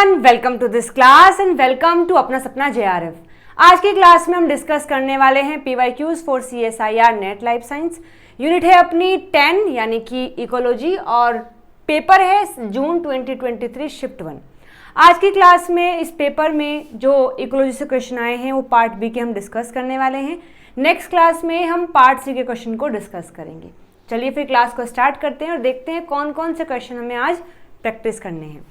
Everyone, welcome to this class and welcome to Apna Sapna JRF। आज की class में हम डिस्कस करने वाले हैं PYQs for CSIR net life science. Unit है अपनी 10 यानी कि इकोलॉजी और पेपर है जून 2023 शिफ्ट 1। आज की क्लास में इस पेपर में जो इकोलॉजी से क्वेश्चन आए हैं वो पार्ट बी के हम डिस्कस करने वाले हैं। नेक्स्ट क्लास में हम पार्ट सी के क्वेश्चन को डिस्कस करेंगे। चलिए फिर क्लास को स्टार्ट करते हैं और देखते हैं कौन कौन से क्वेश्चन हमें आज प्रैक्टिस करने हैं।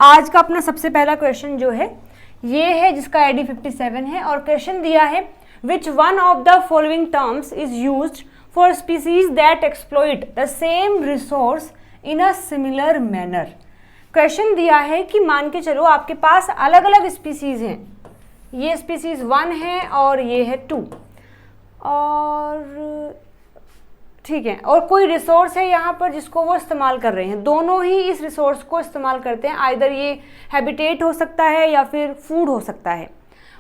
आज का अपना सबसे पहला क्वेश्चन जो है ये है जिसका ID 57 है और क्वेश्चन दिया है which one of the following terms is used for species that exploit the same resource in a similar manner. Question दिया है कि मान के चलो आपके पास अलग अलग स्पीसीज हैं, ये स्पीसीज 1 है और ये है 2 और ठीक है, और कोई रिसोर्स है यहाँ पर जिसको वो इस्तेमाल कर रहे हैं। दोनों ही इस रिसोर्स को इस्तेमाल करते हैं, आइदर ये हैबिटेट हो सकता है या फिर फूड हो सकता है,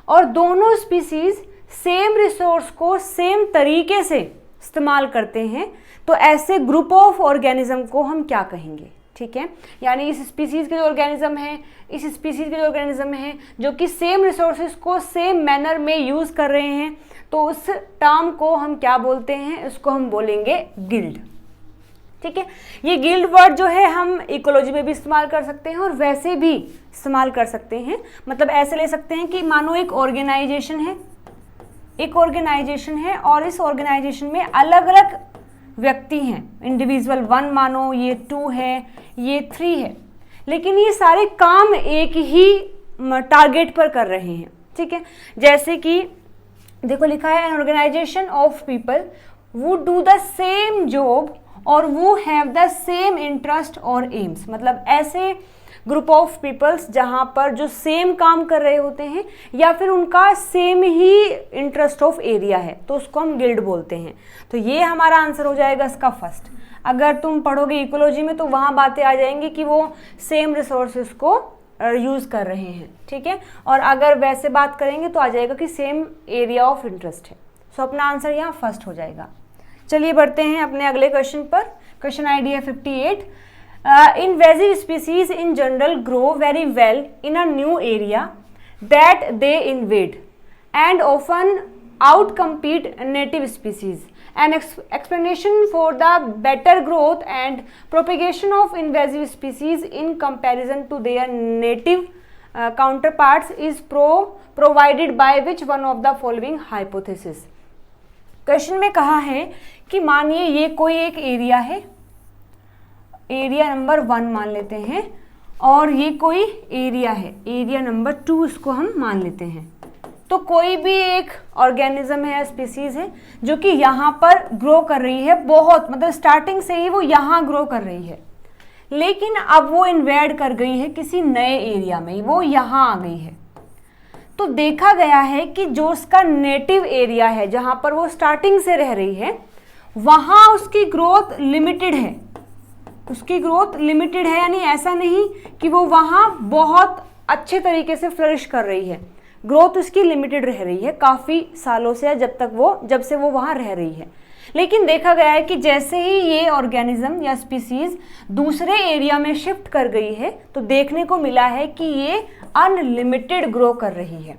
और दोनों स्पीसीज सेम रिसोर्स को सेम तरीके से इस्तेमाल करते हैं। तो ऐसे ग्रुप ऑफ ऑर्गेनिज्म को हम क्या कहेंगे? ठीक है, यानी इस स्पीसीज के जो ऑर्गेनिज्म हैं, इस स्पीसीज के जो ऑर्गेनिज्म हैं जो कि सेम रिसोर्सेज को सेम मैनर में यूज़ कर रहे हैं, तो उस टर्म को हम क्या बोलते हैं? उसको हम बोलेंगे गिल्ड। ठीक है, ये गिल्ड वर्ड जो है हम इकोलॉजी में भी इस्तेमाल कर सकते हैं और वैसे भी इस्तेमाल कर सकते हैं। मतलब ऐसे ले सकते हैं कि मानो एक ऑर्गेनाइजेशन है और इस ऑर्गेनाइजेशन में अलग अलग व्यक्ति हैं, इंडिविजुअल 1 मानो, ये 2 है, ये 3 है, लेकिन ये सारे काम एक ही टारगेट पर कर रहे हैं। ठीक है, जैसे कि देखो लिखा है an organisation of people who do the same job और who have the same interest और एम्स। मतलब ऐसे ग्रुप ऑफ पीपल्स जहाँ पर जो सेम काम कर रहे होते हैं या फिर उनका same he interest of area है, तो उसको हम गिल्ड बोलते हैं। तो ये हमारा आंसर हो जाएगा इसका फर्स्ट। अगर तुम पढ़ोगे इकोलॉजी में तो वहाँ बातें आ जाएंगी कि वो सेम रिसोर्सेज को यूज़ कर रहे हैं। ठीक है, और अगर वैसे बात करेंगे तो आ जाएगा कि सेम एरिया ऑफ इंटरेस्ट है। सो अपना आंसर यहाँ फर्स्ट हो जाएगा। चलिए बढ़ते हैं अपने अगले क्वेश्चन पर। क्वेश्चन ID है 58। Invasive species in general grow very well in a new area that they invade and often outcompete native species. An explanation for the better growth and propagation of invasive species in comparison to their native counterparts is provided by which one of the following hypothesis? Question में कहा है कि मानिए ये कोई एक area है, area number 1 मान लेते हैं, और ये कोई एरिया है, एरिया नंबर 2 इसको हम मान लेते हैं। तो कोई भी एक ऑर्गेनिज्म है, स्पीसीज है जो कि यहाँ पर ग्रो कर रही है, बहुत मतलब स्टार्टिंग से ही वो यहाँ ग्रो कर रही है, लेकिन अब वो इन्वेड कर गई है किसी नए एरिया में, वो यहाँ आ गई है। तो देखा गया है कि जो उसका नेटिव एरिया है जहाँ पर वो स्टार्टिंग से रह रही है, वहाँ उसकी ग्रोथ लिमिटेड है। उसकी ग्रोथ लिमिटेड है, यानी ऐसा नहीं कि वो वहाँ बहुत अच्छे तरीके से फ्लरिश कर रही है। ग्रोथ उसकी लिमिटेड रह रही है काफ़ी सालों से, जब से वो वहाँ रह रही है। लेकिन देखा गया है कि जैसे ही ये ऑर्गेनिज्म या स्पीसीज दूसरे एरिया में शिफ्ट कर गई है, तो देखने को मिला है कि ये अनलिमिटेड ग्रो कर रही है,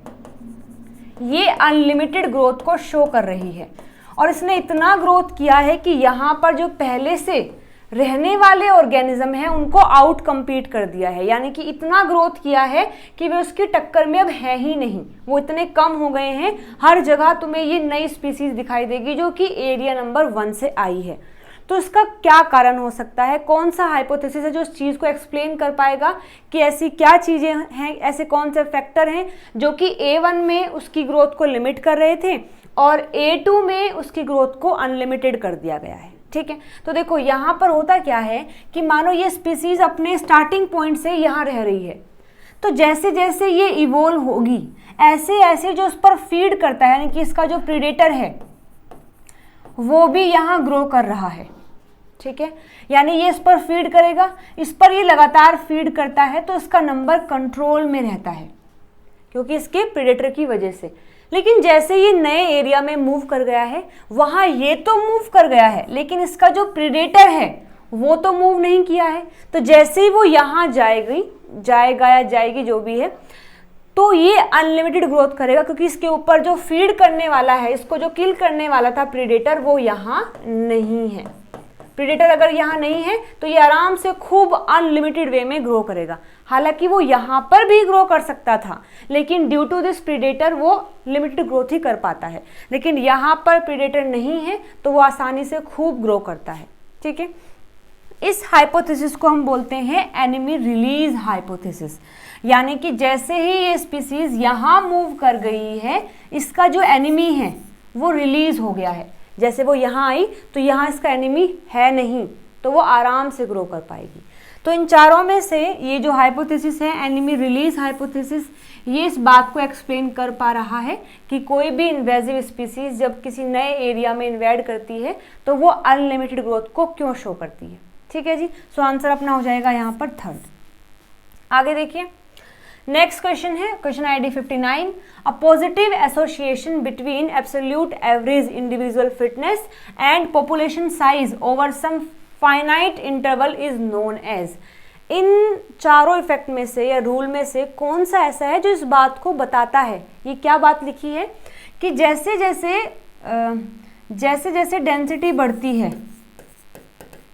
ये अनलिमिटेड ग्रोथ को शो कर रही है। और इसने इतना ग्रोथ किया है कि यहाँ पर जो पहले से रहने वाले ऑर्गेनिज्म हैं उनको आउट कम्पीट कर दिया है, यानी कि इतना ग्रोथ किया है कि वे उसकी टक्कर में अब है ही नहीं, वो इतने कम हो गए हैं। हर जगह तुम्हें ये नई स्पीसीज दिखाई देगी जो कि एरिया नंबर 1 से आई है। तो इसका क्या कारण हो सकता है? कौन सा हाइपोथेसिस है जो इस चीज़ को एक्सप्लेन कर पाएगा कि ऐसी क्या चीज़ें हैं, ऐसे कौन से फैक्टर हैं जो कि A1 में उसकी ग्रोथ को लिमिट कर रहे थे और A2 में उसकी ग्रोथ को अनलिमिटेड कर दिया गया है। ठीक है, तो देखो यहाँ पर होता क्या है कि मानो ये स्पीसीज अपने स्टार्टिंग पॉइंट से यहाँ रह रही है, तो जैसे जैसे ये इवोल्व होगी ऐसे ऐसे जो उस पर फीड करता है, यानी कि इसका जो प्रीडेटर है वो भी यहाँ ग्रो कर रहा है। ठीक है, यानी ये इस पर फीड करेगा, इस पर ये लगातार फीड करता है, तो इसका नंबर कंट्रोल में रहता है क्योंकि इसके प्रीडेटर की वजह से। लेकिन जैसे ये नए एरिया में मूव कर गया है, वहाँ ये तो मूव कर गया है लेकिन इसका जो प्रीडेटर है वो तो मूव नहीं किया है। तो जैसे ही वो यहाँ जाएगी जाएगा या जाएगी जो भी है, तो ये अनलिमिटेड ग्रोथ करेगा, क्योंकि इसके ऊपर जो फीड करने वाला है, इसको जो किल करने वाला था प्रीडेटर, वो यहाँ नहीं है। प्रीडेटर अगर यहाँ नहीं है तो ये आराम से खूब अनलिमिटेड वे में ग्रो करेगा। हालांकि वो यहाँ पर भी ग्रो कर सकता था, लेकिन ड्यू टू दिस प्रीडेटर वो लिमिटेड ग्रोथ ही कर पाता है, लेकिन यहाँ पर प्रीडेटर नहीं है तो वो आसानी से खूब ग्रो करता है। ठीक है, इस हाइपोथेसिस को हम बोलते हैं एनिमी रिलीज हाइपोथेसिस, यानी कि जैसे ही ये स्पीसीज यहाँ मूव कर गई है, इसका जो एनिमी है वो रिलीज हो गया है। जैसे वो यहाँ आई तो यहाँ इसका एनिमी है नहीं, तो वो आराम से ग्रो कर पाएगी। तो इन चारों में से ये जो हाइपोथेसिस है एनिमी रिलीज हाइपोथेसिस, ये इस बात को एक्सप्लेन कर पा रहा है कि कोई भी इन्वेजिव स्पीसीज जब किसी नए एरिया में इन्वेड करती है तो वो अनलिमिटेड ग्रोथ को क्यों शो करती है। ठीक है जी, सो आंसर अपना हो जाएगा यहाँ पर थर्ड। आगे देखिए, नेक्स्ट क्वेश्चन है question ID 59। A positive association between absolute average individual fitness and population size over some finite interval is known as. इन चारों इफेक्ट में से या रूल में से कौन सा ऐसा है जो इस बात को बताता है, ये क्या बात लिखी है कि जैसे जैसे डेंसिटी बढ़ती है,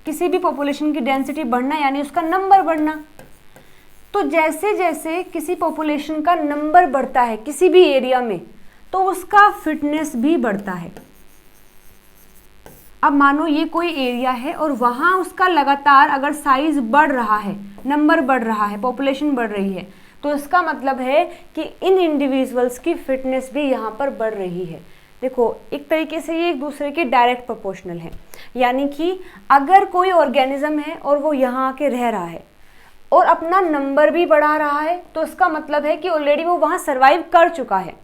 किसी भी पॉपुलेशन की डेंसिटी बढ़ना यानी उसका नंबर बढ़ना, तो जैसे जैसे किसी पॉपुलेशन का नंबर बढ़ता है किसी भी एरिया में तो उसका फिटनेस भी बढ़ता है। अब मानो ये कोई एरिया है और वहाँ उसका लगातार अगर साइज बढ़ रहा है, नंबर बढ़ रहा है, पॉपुलेशन बढ़ रही है, तो इसका मतलब है कि इन इंडिविजुअल्स की फिटनेस भी यहाँ पर बढ़ रही है। देखो, एक तरीके से ये एक दूसरे के डायरेक्ट प्रोपोर्शनल है, यानी कि अगर कोई ऑर्गेनिज्म है और वो यहाँ आके रह रहा है और अपना नंबर भी बढ़ा रहा है, तो इसका मतलब है कि ऑलरेडी वो वहाँ सर्वाइव कर चुका है।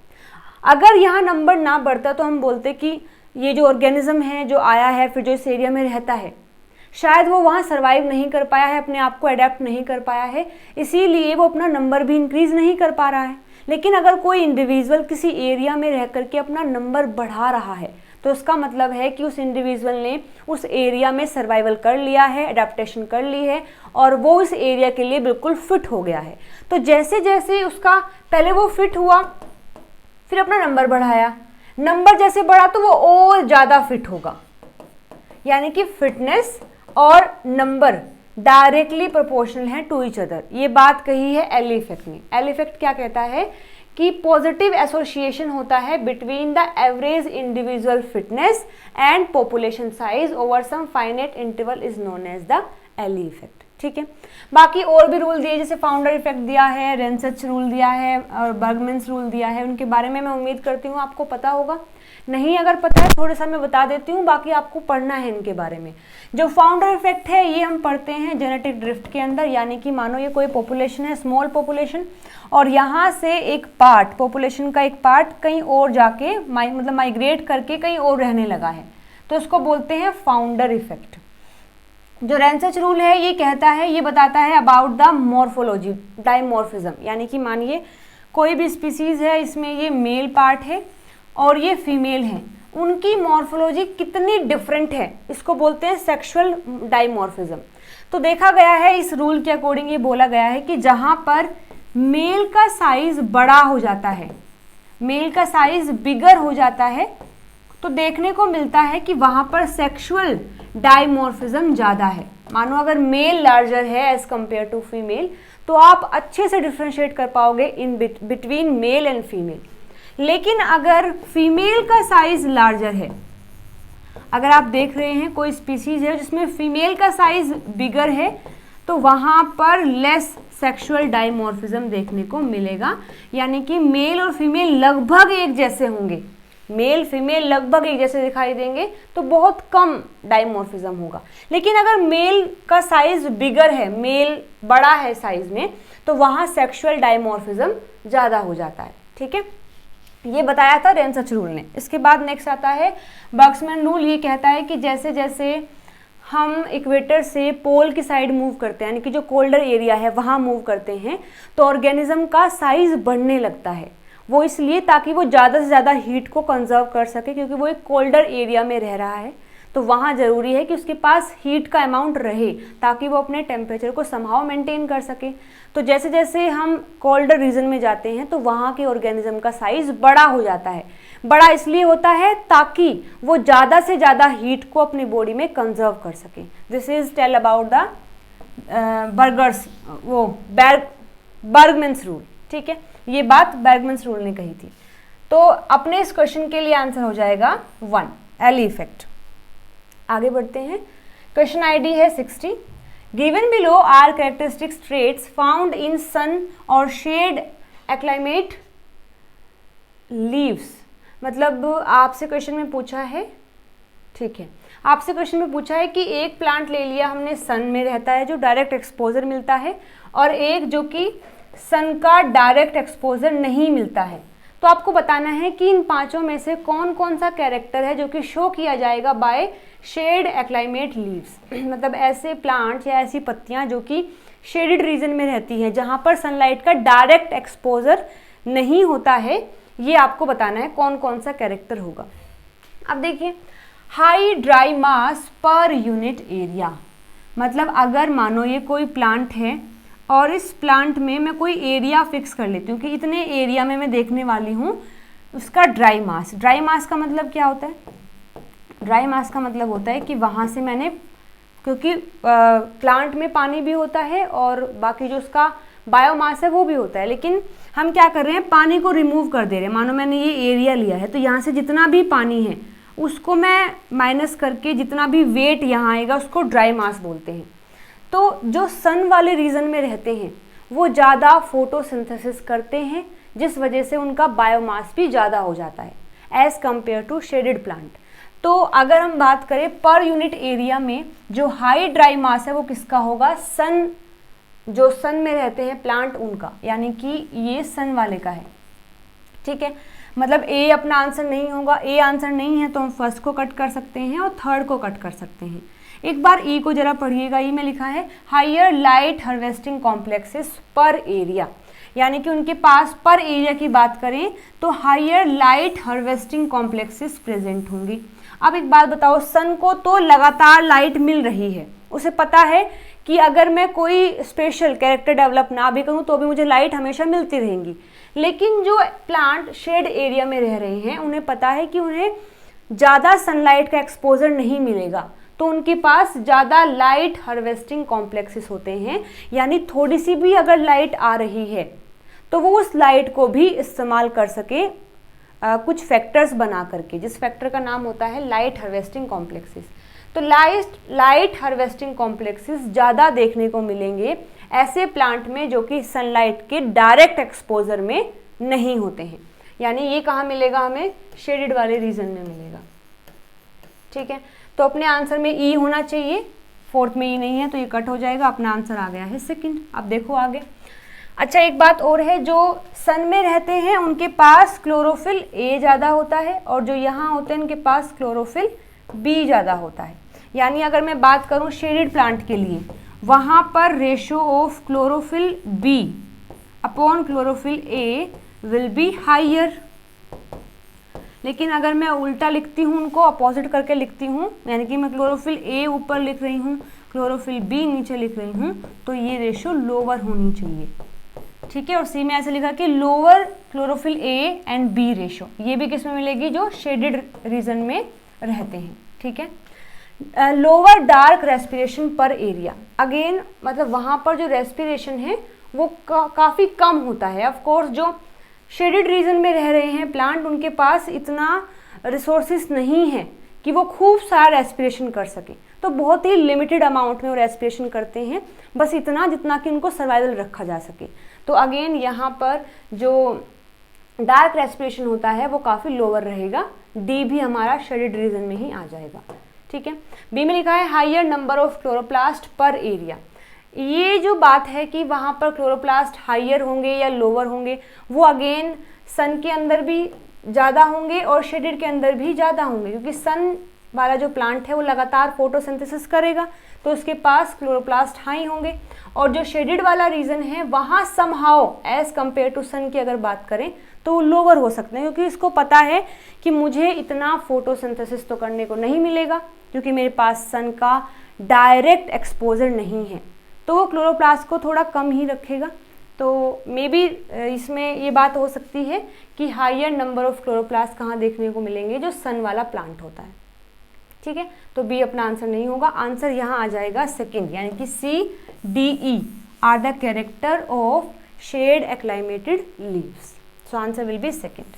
अगर यहाँ नंबर ना बढ़ता तो हम बोलते कि ये जो ऑर्गेनिज्म है जो आया है फिर जो इस एरिया में रहता है, शायद वो वहाँ सर्वाइव नहीं कर पाया है, अपने आप को अडेप्ट नहीं कर पाया है, इसीलिए वो अपना नंबर भी इंक्रीज नहीं कर पा रहा है। लेकिन अगर कोई इंडिविजुअल किसी एरिया में रह करके अपना नंबर बढ़ा रहा है तो इसका मतलब है कि उस इंडिविजुअल ने उस एरिया में सर्वाइवल कर लिया है, अडेप्टेशन कर ली है और वो उस एरिया के लिए बिल्कुल फिट हो गया है। तो जैसे जैसे उसका पहले वो फिट हुआ, फिर अपना नंबर बढ़ाया, नंबर जैसे बढ़ा तो वो और ज़्यादा फिट होगा, यानी कि फिटनेस और नंबर डायरेक्टली प्रोपोर्शनल है टू ईच अदर। ये बात कही है एली इफेक्ट ने। एली इफेक्ट क्या कहता है कि पॉजिटिव एसोसिएशन होता है between the average individual fitness and population size over some finite interval is known as the Allee effect. ठीक है, बाकी और भी रूल दिए, जैसे फाउंडर इफेक्ट दिया है, रेंसच रूल दिया है और बर्गमैन्स रूल दिया है, उनके बारे में मैं उम्मीद करती हूँ आपको पता होगा। नहीं अगर पता है थोड़ा सा मैं बता देती हूँ, बाकी आपको पढ़ना है इनके बारे में। जो फाउंडर इफेक्ट है ये हम पढ़ते हैं जेनेटिक ड्रिफ्ट के अंदर, यानी कि मानो ये कोई पॉपुलेशन है, स्मॉल पॉपुलेशन, और यहाँ से एक पार्ट, पॉपुलेशन का एक पार्ट कहीं और जाके मतलब माइग्रेट करके कहीं और रहने लगा है, तो इसको बोलते हैं फाउंडर इफेक्ट। जो रेंसच रूल है ये कहता है, ये बताता है अबाउट द मॉर्फोलॉजी डाइमॉर्फिज्म, यानी कि मानिए कोई भी स्पीसीज है, इसमें ये मेल पार्ट है और ये फीमेल है, उनकी मॉर्फोलॉजी कितनी डिफरेंट है, इसको बोलते हैं सेक्सुअल डाइमॉर्फिज्म। तो देखा गया है इस रूल के अकॉर्डिंग, ये बोला गया है कि जहाँ पर मेल का साइज बड़ा हो जाता है, मेल का साइज बिगर हो जाता है, तो देखने को मिलता है कि वहाँ पर सेक्सुअल डाइमॉर्फिज्म ज़्यादा है। मानो अगर मेल लार्जर है एज कंपेयर टू फीमेल, तो आप अच्छे से डिफ्रेंशिएट कर पाओगे in between male and female. लेकिन अगर फीमेल का साइज लार्जर है, अगर आप देख रहे हैं कोई स्पीसीज है जिसमें फीमेल का साइज बिगर है, तो वहाँ पर लेस सेक्सुअल डाइमॉर्फिज्म देखने को मिलेगा, यानी कि मेल और फीमेल लगभग एक जैसे होंगे, मेल फीमेल लगभग एक जैसे दिखाई देंगे, तो बहुत कम डाइमॉर्फिज्म होगा। लेकिन अगर मेल का साइज बिगर है, मेल बड़ा है साइज में, तो वहाँ सेक्सुअल डाइमॉर्फिज्म ज़्यादा हो जाता है। ठीक है, ये बताया था रेंसच रूल ने। इसके बाद नेक्स्ट आता है बर्गमैन रूल। ये कहता है कि जैसे जैसे हम इक्वेटर से पोल की साइड मूव करते हैं, यानी कि जो कोल्डर एरिया है वहाँ मूव करते हैं, तो ऑर्गेनिज्म का साइज बढ़ने लगता है। वो इसलिए ताकि वो ज़्यादा से ज़्यादा हीट को कंजर्व कर सके, क्योंकि वो एक कोल्डर एरिया में रह रहा है, तो वहाँ ज़रूरी है कि उसके पास हीट का अमाउंट रहे ताकि वो अपने टेम्परेचर को समहाउ मेंटेन कर सके। तो जैसे जैसे हम कोल्डर रीजन में जाते हैं तो वहाँ के ऑर्गेनिज्म का साइज बड़ा हो जाता है। बड़ा इसलिए होता है ताकि वो ज़्यादा से ज़्यादा हीट को अपनी बॉडी में कंजर्व कर सके। This is tell about the Bergmann's rule. ठीक है, ये बात बर्गमैन्स रूल ने कही थी। तो अपने इस क्वेश्चन के लिए आंसर हो जाएगा 1, एली इफेक्ट। आगे बढ़ते हैं। क्वेश्चन आईडी है 60। Given below are characteristics traits found in sun और शेड एक्लाइमेट लीव्स। मतलब आपसे क्वेश्चन में पूछा है, ठीक है, आपसे क्वेश्चन में पूछा है कि एक प्लांट ले लिया हमने सन में रहता है जो डायरेक्ट एक्सपोजर मिलता है, और एक जो कि सन का डायरेक्ट एक्सपोजर नहीं मिलता है। तो आपको बताना है कि इन पांचों में से कौन कौन सा कैरेक्टर है जो कि शो किया जाएगा बाय शेड एक्लाइमेट लीव्स। मतलब ऐसे प्लांट्स या ऐसी पत्तियां जो कि शेडेड रीजन में रहती हैं, जहां पर सनलाइट का डायरेक्ट एक्सपोजर नहीं होता है, ये आपको बताना है कौन कौन सा कैरेक्टर होगा। अब देखिए, हाई ड्राई मास पर यूनिट एरिया, मतलब अगर मानो ये कोई प्लांट है और इस प्लांट में मैं कोई एरिया फिक्स कर लेती हूँ कि इतने एरिया में मैं देखने वाली हूँ उसका ड्राई मास। ड्राई मास का मतलब क्या होता है? ड्राई मास का मतलब होता है कि वहाँ से मैंने, क्योंकि प्लांट में पानी भी होता है और बाकी जो उसका बायोमास है वो भी होता है, लेकिन हम क्या कर रहे हैं, पानी को रिमूव कर दे रहे हैं। मानो मैंने ये एरिया लिया है तो यहाँ से जितना भी पानी है उसको मैं माइनस करके जितना भी वेट यहाँ आएगा उसको ड्राई मास बोलते हैं। तो जो सन वाले रीजन में रहते हैं वो ज़्यादा फोटोसिंथेसिस करते हैं, जिस वजह से उनका बायोमास भी ज़्यादा हो जाता है as compared to shaded plant. तो अगर हम बात करें पर यूनिट एरिया में जो हाई ड्राई मास है वो किसका होगा? सन, जो सन में रहते हैं प्लांट उनका, यानी कि ये सन वाले का है। ठीक है, मतलब ए अपना आंसर नहीं होगा। ए आंसर नहीं है तो हम फर्स्ट को कट कर सकते हैं और थर्ड को कट कर सकते हैं। एक बार ई को जरा पढ़िएगा। ई में लिखा है हायर लाइट हार्वेस्टिंग कॉम्प्लेक्सेस पर एरिया, यानी कि उनके पास पर एरिया की बात करें तो higher light harvesting complexes present होंगी। अब एक बात बताओ, सन को तो लगातार लाइट मिल रही है, उसे पता है कि अगर मैं कोई स्पेशल कैरेक्टर डेवलप ना भी करूं तो भी मुझे लाइट हमेशा मिलती रहेंगी। लेकिन जो प्लांट शेड एरिया में रह रहे हैं उन्हें पता है कि उन्हें ज़्यादा सनलाइट का एक्सपोजर नहीं मिलेगा, तो उनके पास ज़्यादा लाइट हार्वेस्टिंग कॉम्प्लेक्सेस होते हैं। यानी थोड़ी सी भी अगर लाइट आ रही है तो वो उस लाइट को भी इस्तेमाल कर सके कुछ फैक्टर्स बना करके, जिस फैक्टर का नाम होता है लाइट हार्वेस्टिंग कॉम्प्लेक्सेस। तो लाइट हार्वेस्टिंग कॉम्प्लेक्सेस ज़्यादा देखने को मिलेंगे ऐसे प्लांट में जो कि सनलाइट के डायरेक्ट एक्सपोजर में नहीं होते हैं। यानी ये कहाँ मिलेगा? हमें शेडेड वाले रीजन में मिलेगा। ठीक है, तो अपने आंसर में ई होना चाहिए, फोर्थ में ई नहीं है तो ये कट हो जाएगा। अपना आंसर आ गया है सेकंड। अब देखो आगे। अच्छा, एक बात और है, जो सन में रहते हैं उनके पास क्लोरोफिल ए ज़्यादा होता है और जो यहाँ होते हैं उनके पास क्लोरोफिल बी ज़्यादा होता है। यानी अगर मैं बात करूँ शेडेड प्लांट के लिए, वहाँ पर ratio of chlorophyll B upon chlorophyll A will be higher. लेकिन अगर मैं उल्टा लिखती हूँ, उनको अपोजिट करके लिखती हूँ, यानी कि मैं क्लोरोफिल ए ऊपर लिख रही हूँ, क्लोरोफिल बी नीचे लिख रही हूँ, तो ये रेशो लोअर होनी चाहिए। ठीक है, और सी में ऐसे लिखा कि lower chlorophyll A and B ratio, ये भी किस में मिलेगी? जो शेडेड रीजन में रहते हैं। ठीक है, लोअर डार्क रेस्पिरेशन पर एरिया, अगेन मतलब वहाँ पर जो रेस्पिरेशन है वो काफ़ी कम होता है। ऑफ कोर्स जो शेडेड रीजन में रह रहे हैं प्लांट, उनके पास इतना रिसोर्सेस नहीं है कि वो खूब सारा रेस्पिरेशन कर सके, तो बहुत ही लिमिटेड अमाउंट में वो रेस्पिरेशन करते हैं, बस इतना जितना कि उनको सर्वाइवल रखा जा सके। तो अगेन यहाँ पर जो डार्क रेस्पिरेशन होता है वो काफ़ी लोअर रहेगा। डी भी हमारा शेडेड रीजन में ही आ जाएगा। ठीक है, बी में लिखा है हायर नंबर ऑफ क्लोरोप्लास्ट पर एरिया। ये जो बात है कि वहाँ पर क्लोरोप्लास्ट हाइयर होंगे या लोअर होंगे, वो अगेन सन के अंदर भी ज़्यादा होंगे और शेडेड के अंदर भी ज़्यादा होंगे, क्योंकि सन वाला जो प्लांट है वो लगातार फोटोसिंथेसिस करेगा, तो उसके पास क्लोरोप्लास्ट हाई होंगे। और जो शेडेड वाला रीजन है वहाँ समहाउ एज कंपेयर टू सन की अगर बात करें तो वो लोअर हो सकते हैं, क्योंकि इसको पता है कि मुझे इतना फोटोसिंथेसिस तो करने को नहीं मिलेगा क्योंकि मेरे पास सन का डायरेक्ट एक्सपोजर नहीं है, तो वो क्लोरोप्लास्ट को थोड़ा कम ही रखेगा। तो मे बी इसमें ये बात हो सकती है कि हायर नंबर ऑफ क्लोरोप्लास्ट कहाँ देखने को मिलेंगे, जो सन वाला प्लांट होता है। ठीक है, तो बी अपना आंसर नहीं होगा, आंसर यहाँ आ जाएगा सेकंड, यानी कि C D E are the character of shade acclimated leaves. So answer will be second.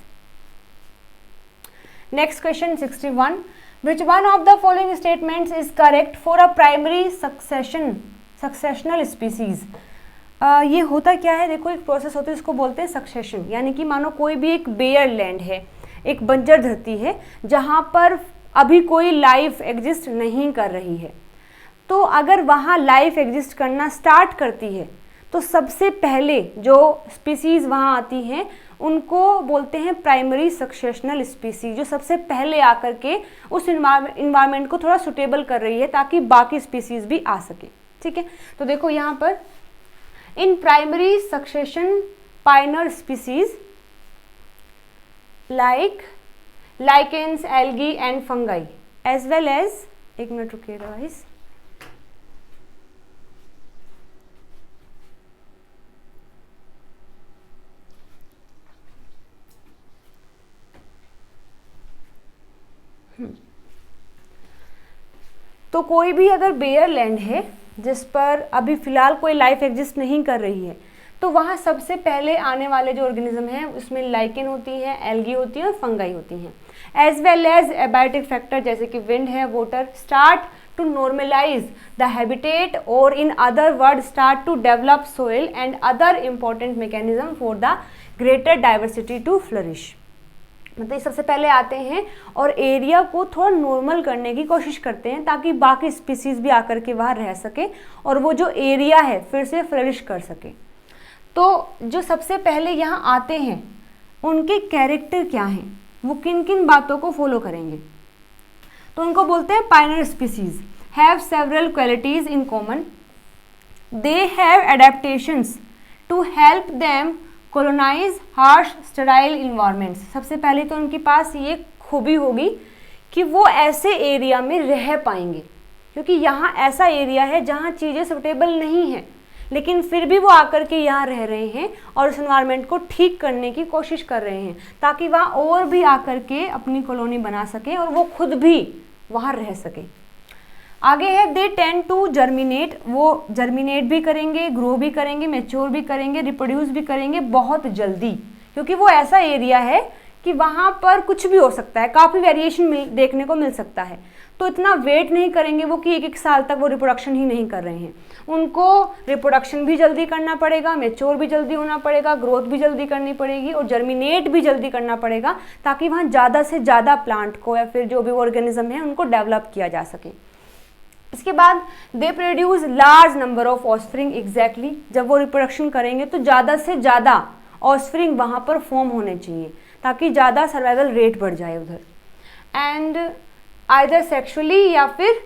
Next question 61, which one of the following statements is correct for a primary successional species? ये होता क्या है, देखो एक process होता है, इसको बोलते हैं सक्सेशन। यानी कि मानो कोई भी एक बेयर लैंड है, एक बंजर धरती है जहाँ पर अभी कोई लाइफ एग्जिस्ट नहीं कर रही है, तो अगर वहाँ लाइफ एग्जिस्ट करना स्टार्ट करती है तो सबसे पहले जो स्पीसीज वहाँ आती हैं उनको बोलते हैं प्राइमरी सक्सेशनल स्पीसीज, जो सबसे पहले आकर के उस इन्वायरमेंट को थोड़ा सुटेबल कर रही है ताकि बाकी स्पीसीज भी आ सके। ठीक है, तो देखो यहाँ पर in primary succession pioneer species like lichens, algae and fungi as well as, एक मिनट रुकिएगा गाइस, तो कोई भी अगर बेयर लैंड है जिस पर अभी फिलहाल कोई लाइफ एग्जिस्ट नहीं कर रही है, तो वहाँ सबसे पहले आने वाले जो ऑर्गेनिज्म हैं उसमें लाइकेन होती है, एल्गी होती है और फंगाई होती हैं, as well as abiotic factor जैसे कि विंड है, water start to normalize the habitat और in other word start to develop soil and other important mechanism for the greater diversity to flourish. मतलब ये सबसे पहले आते हैं और एरिया को थोड़ा नॉर्मल करने की कोशिश करते हैं ताकि बाकी स्पीसीज भी आकर के वहाँ रह सके और वो जो एरिया है फिर से फ्लरिश कर सके। तो जो सबसे पहले यहाँ आते हैं उनके कैरेक्टर क्या हैं, वो किन किन बातों को फॉलो करेंगे, तो उनको बोलते हैं pioneer species have several qualities in common, they have adaptations to help them colonise harsh sterile environments. सबसे पहले तो उनके पास ये खूबी होगी कि वो ऐसे एरिया में रह पाएंगे, क्योंकि यहाँ ऐसा एरिया है जहाँ चीज़ें सुटेबल नहीं हैं, लेकिन फिर भी वो आकर के यहाँ रह रहे हैं और उस एनवायरनमेंट को ठीक करने की कोशिश कर रहे हैं ताकि वहाँ और भी आकर के अपनी कॉलोनी बना सके और वो खुद भी वहाँ रह सके। आगे है दे टेंड टू जर्मिनेट, वो जर्मिनेट भी करेंगे, ग्रो भी करेंगे, मैच्योर भी करेंगे, रिप्रोड्यूस भी करेंगे बहुत जल्दी, क्योंकि वो ऐसा एरिया है कि वहाँ पर कुछ भी हो सकता है, काफ़ी वेरिएशन देखने को मिल सकता है। तो इतना वेट नहीं करेंगे वो कि एक एक साल तक वो रिप्रोडक्शन ही नहीं कर रहे हैं, उनको रिप्रोडक्शन भी जल्दी करना पड़ेगा, मैच्योर भी जल्दी होना पड़ेगा, ग्रोथ भी जल्दी करनी पड़ेगी और जर्मिनेट भी जल्दी करना पड़ेगा ताकि वहाँ ज़्यादा से ज़्यादा प्लांट को या फिर जो भी ऑर्गेनिज्म है उनको डेवलप किया जा सके। इसके बाद they produce large number of offspring, exactly जब वो रिप्रोडक्शन करेंगे तो ज़्यादा से ज़्यादा ऑस्प्रिंग वहाँ पर फॉर्म होने चाहिए ताकि ज़्यादा सर्वाइवल रेट बढ़ जाए उधर। एंड आइदर सेक्सुअली या फिर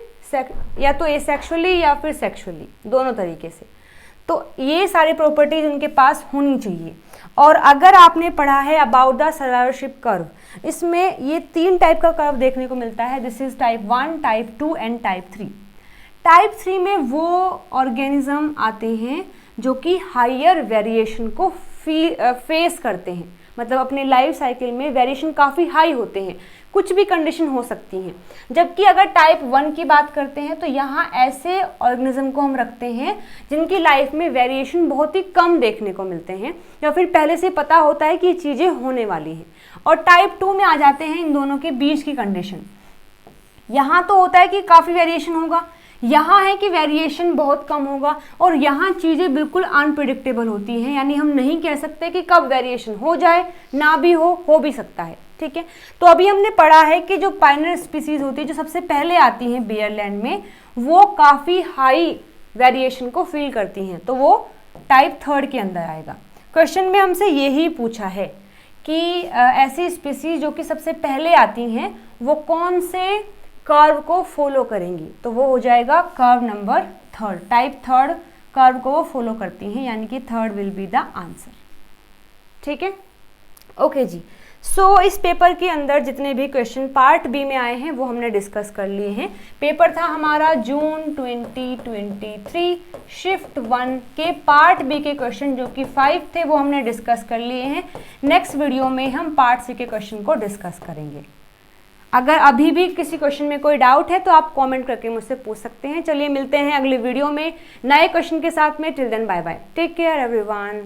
या तो एसेक्सुअली या फिर सेक्सुअली, दोनों तरीके से। तो ये सारी प्रॉपर्टीज उनके पास होनी चाहिए। और अगर आपने पढ़ा है अबाउट द सर्वाइवरशिप कर्व, इसमें ये 3 टाइप का कर्व देखने को मिलता है, this is type 1, type 2 and type 3। Type 3 में वो ऑर्गेनिज्म आते हैं जो कि हायर वेरिएशन को फेस करते हैं, मतलब अपने लाइफ साइकिल में वेरिएशन काफ़ी हाई होते हैं, कुछ भी कंडीशन हो सकती हैं। जबकि अगर टाइप 1 की बात करते हैं तो यहाँ ऐसे ऑर्गेनिज्म को हम रखते हैं जिनकी लाइफ में वेरिएशन बहुत ही कम देखने को मिलते हैं या फिर पहले से पता होता है कि ये चीज़ें होने वाली हैं। और टाइप 2 में आ जाते हैं इन दोनों के बीच की कंडीशन। यहाँ तो होता है कि काफ़ी वेरिएशन होगा, यहाँ है कि वेरिएशन बहुत कम होगा और यहाँ चीज़ें बिल्कुल अनप्रिडिक्टेबल होती हैं, यानी हम नहीं कह सकते कि कब वेरिएशन हो जाए, ना भी हो भी सकता है। ठीक है, तो अभी हमने पढ़ा है कि जो पायनियर स्पीसीज होती है जो सबसे पहले आती हैं बेयर लैंड में, वो काफ़ी हाई वेरिएशन को फील करती हैं, तो वो टाइप 3 के अंदर आएगा। क्वेश्चन में हमसे यही पूछा है कि ऐसी स्पीसीज जो कि सबसे पहले आती हैं वो कौन से कर्व को फॉलो करेंगी, तो वो हो जाएगा curve number third, type third curve को वो फॉलो करती हैं, यानी कि third will be the answer. ठीक है, ओके जी। सो इस पेपर के अंदर जितने भी क्वेश्चन पार्ट बी में आए हैं वो हमने डिस्कस कर लिए हैं। पेपर था हमारा जून 2023, शिफ्ट 1 के पार्ट बी के क्वेश्चन जो कि 5 थे वो हमने डिस्कस कर लिए हैं। नेक्स्ट वीडियो में हम पार्ट सी के क्वेश्चन को डिस्कस करेंगे। अगर अभी भी किसी क्वेश्चन में कोई डाउट है तो आप कमेंट करके मुझसे पूछ सकते हैं। चलिए मिलते हैं अगले वीडियो में नए क्वेश्चन के साथ में। Till then bye bye, take care everyone.